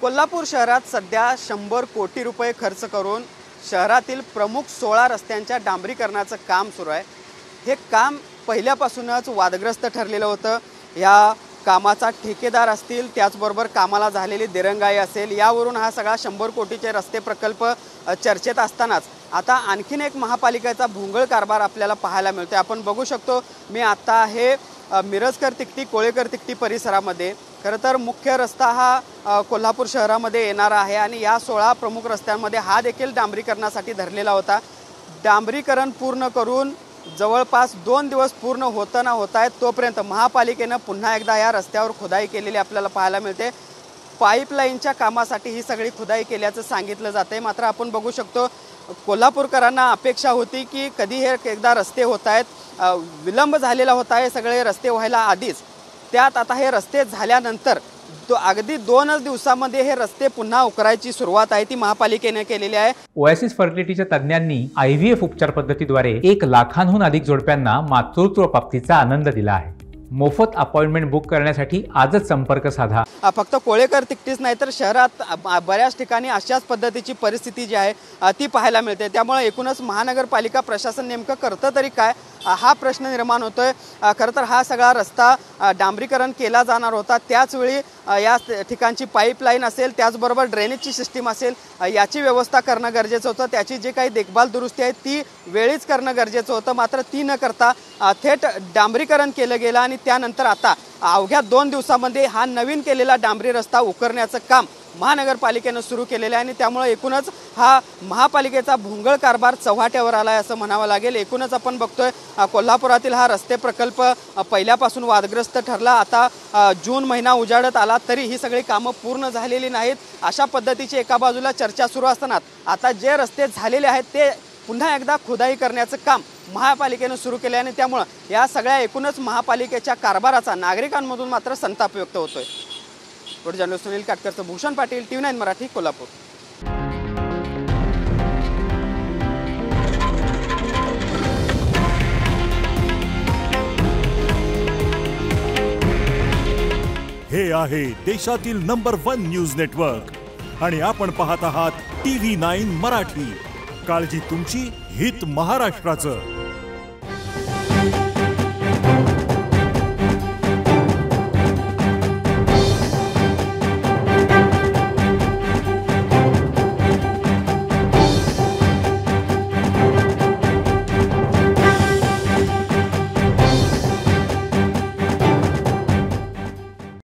कोल्हापूर शहरात सध्या 100 कोटी रुपये खर्च करून शहरातील प्रमुख 16 रस्त्यांच्या डांबरीकरणाचं काम सुरू आहे। हे काम पहिल्यापासूनच वादग्रस्त ठरलेलं होतं। या कामाचा ठेकेदार असतील, त्याचबरोबर कामाला झालेली दिरंगाई असेल, यावरून हा सगळा 100 कोटीचे रस्ते प्रकल्प चर्चेत असतानाच आता आणखीन एक महापालिकेचा भोंगळ कारभार आपल्याला पाहायला मिळतोय। आपण बघू शकतो, मी आता आहे मिरजकर तिकटी कोळेकर तिकटी परिसरामध्ये। खरं तर मुख्य रस्ता हा कोल्हापूर शहरामध्ये येणारा आहे आणि या 16 प्रमुख रस्त्यांमध्ये हा देखील डांबरीकरणासाठी धरलेला होता। डांबरीकरण पूर्ण करून जवळपास 2 दिवस पूर्ण होता ना होत आहेत, तोपर्यंत महापालिकेनं पुन्हा एकदा या रस्त्यावर खुदाई केलेली आपल्याला पाहायला मिळते। पाईपलाईनच्या कामासाठी ही सगळी खुदाई केल्याचं सांगितलं जाते। मात्र आपण बघू शकतो, कोल्हापूरकरांना अपेक्षा होती की कधी हे एकदा रस्ते होत आहेत, विलंब झालेला होता आहे सगळे रस्ते व्हायला आधीच। त्यात आता हे रस्ते झाल्यानंतर अगदी 2च दिवसामध्ये हे रस्ते पुन्हा उकरायची सुरुवात आहे ती महापालिकेने केलेली आहे। ओएसिस फर्टिलिटीच्या तज्ञांनी IVF उपचार पद्धतीद्वारे 1 लाखांहून अधिक जोडप्यांना मातृत्व प्राप्तीचा आनंद दिला आहे। मोफत अपॉइंटमेंट बुक करण्यासाठी आजच संपर्क साधा। फक्त कोळेकर तिकटीच नाही तर शहरात बऱ्याच ठिकाणी अशाच पद्धतीची परिस्थिती जी आहे ती पाहायला मिळते। त्यामुळे एकूणच महानगरपालिका प्रशासन नेमकं करतं तरी काय हा प्रश्न निर्माण होतोय। खरं तर हा सगळा रस्ता डांबरीकरण केला जाणार होता, त्याचवेळी या ठिकाणची पाईपलाईन असेल, त्याचबरोबर ड्रेनेजची सिस्टीम असेल, याची व्यवस्था करणं गरजेचं होतं। त्याची जे काही देखभाल दुरुस्ती आहे ती वेळीच करणं गरजेचं होतं, मात्र ती न करता थेट डांबरीकरण केलं गेलं आणि त्यानंतर आता अवघ्या 2 दिवसामध्ये हा नवीन केलेला डांबरी रस्ता उकरण्याचं काम महानगरपालिकेनं सुरू केलेलं आहे आणि त्यामुळे एकूणच हा महापालिकेचा भोंगळ कारभार चव्हाट्यावर आला आहे असं म्हणावं लागेल। एकूणच आपण बघतोय, कोल्हापुरातील हा रस्ते प्रकल्प पहिल्यापासून वादग्रस्त ठरला। आता जून महिना उजाडत आला तरी ही सगळी कामं पूर्ण झालेली नाहीत। अशा पद्धतीची एका बाजूला चर्चा सुरू असताना आता जे रस्ते झालेले आहेत ते पुन्हा एकदा खुदाई करण्याचं काम महापालिकेनं सुरू केलं आहे आणि त्यामुळं या सगळ्या एकूणच महापालिकेच्या कारभाराचा नागरिकांमधून मात्र संताप व्यक्त होतोय। जर्नलिस्ट सुनील काटकरचं भूषण पाटील, TV9 मराठी, कोल्हापूर। हे आहे देशातील नंबर 1 न्यूज नेटवर्क आणि आपण पाहत आहात TV9 मराठी। काळजी तुमची, हित महाराष्ट्राचं।